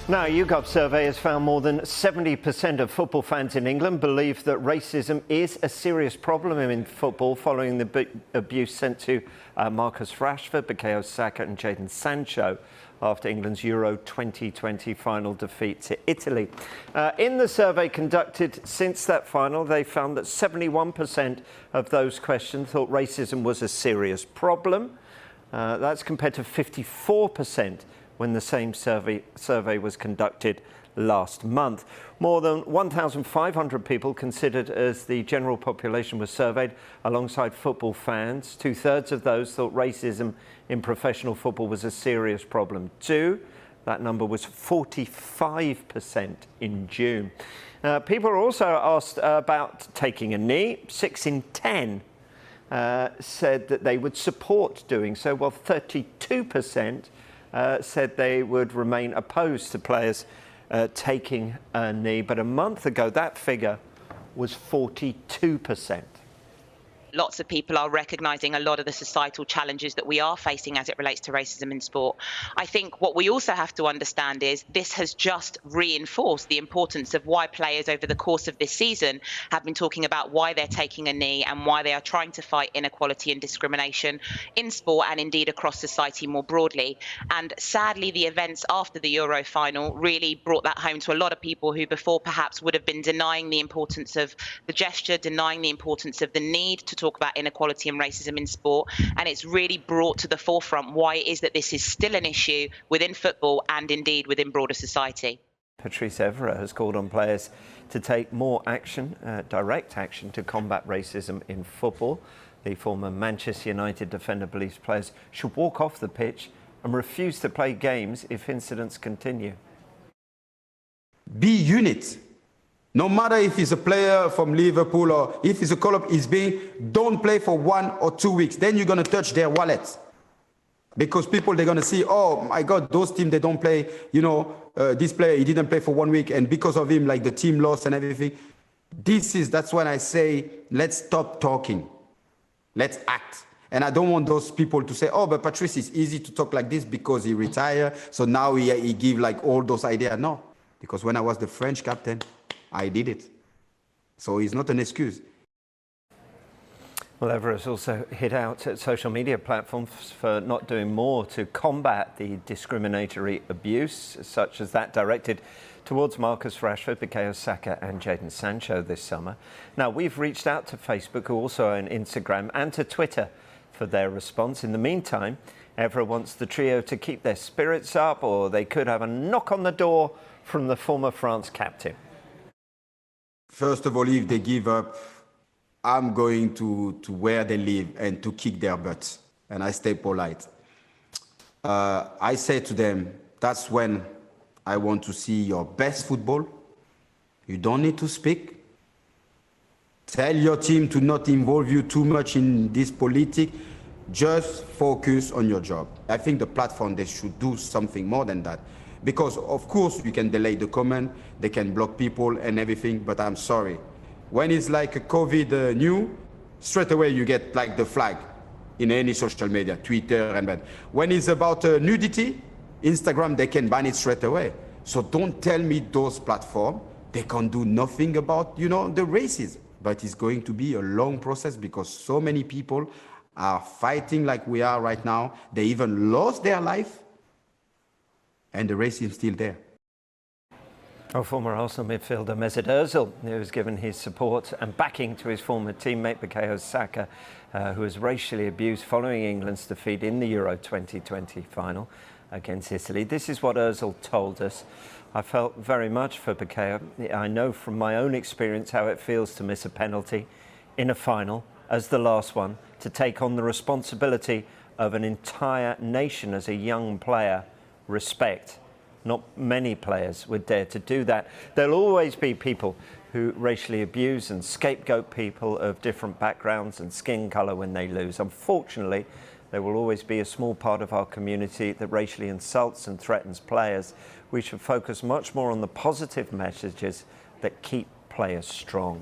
Now, a YouGov survey has found more than 70% of football fans in England believe that racism is a serious problem in football following the abuse sent to Marcus Rashford, Bukayo Saka and Jadon Sancho after England's Euro 2020 final defeat to Italy. In the survey conducted since that final, they found that 71% of those questioned thought racism was a serious problem. That's compared to 54% when the same survey was conducted last month. More than 1,500 people considered as the general population was surveyed alongside football fans. Two-thirds of those thought racism in professional football was a serious problem too. That number was 45% in June. People are also asked about taking a knee. 6 in 10 said that they would support doing so, while 32% said they would remain opposed to players taking a knee. But a month ago, that figure was 42%. Lots of people are recognising a lot of the societal challenges that we are facing as it relates to racism in sport. I think what we also have to understand is this has just reinforced the importance of why players over the course of this season have been talking about why they're taking a knee and why they are trying to fight inequality and discrimination in sport and indeed across society more broadly. And sadly, the events after the Euro final really brought that home to a lot of people who before perhaps would have been denying the importance of the gesture, denying the importance of the need to talk about inequality and racism in sport, and it's really brought to the forefront why it is that this is still an issue within football and indeed within broader society. Patrice Evra has called on players to take more action, direct action, to combat racism in football. The former Manchester United defender believes players should walk off the pitch and refuse to play games if incidents continue. Be unit. No matter if he's a player from Liverpool or if he's a call-up, don't play for 1 or 2 weeks. Then you're going to touch their wallets. Because people, they're going to see, oh, my God, those teams, they don't play, this player, he didn't play for 1 week. And because of him, like the team lost and everything. That's when I say, let's stop talking. Let's act. And I don't want those people to say, oh, but Patrice, it's easy to talk like this because he retired. So now he give like all those ideas. No, because when I was the French captain, I did it. So it's not an excuse. Well, Evra has also hit out at social media platforms for not doing more to combat the discriminatory abuse, such as that directed towards Marcus Rashford, Bukayo Saka and Jadon Sancho this summer. Now, we've reached out to Facebook, who also own Instagram, and to Twitter for their response. In the meantime, Evra wants the trio to keep their spirits up, or they could have a knock on the door from the former France captain. First of all, if they give up, I'm going to where they live and to kick their butts. And I stay polite. I say to them, that's when I want to see your best football. You don't need to speak. Tell your team to not involve you too much in this politics. Just focus on your job. I think the platform, they should do something more than that. Because, of course, you can delay the comment, they can block people and everything, but I'm sorry. When it's like a COVID new, straight away you get like the flag in any social media, Twitter and that. When it's about nudity, Instagram, they can ban it straight away. So don't tell me those platforms, they can do nothing about, the racism. But it's going to be a long process because so many people are fighting like we are right now. They even lost their life. And the racism is still there. Former Arsenal midfielder Mesut Ozil, who has given his support and backing to his former teammate Bukayo Saka, who was racially abused following England's defeat in the Euro 2020 final against Italy. This is what Ozil told us. I felt very much for Bukayo. I know from my own experience how it feels to miss a penalty in a final, as the last one, to take on the responsibility of an entire nation as a young player. Respect. Not many players would dare to do that. There'll always be people who racially abuse and scapegoat people of different backgrounds and skin colour when they lose. Unfortunately, there will always be a small part of our community that racially insults and threatens players. We should focus much more on the positive messages that keep players strong.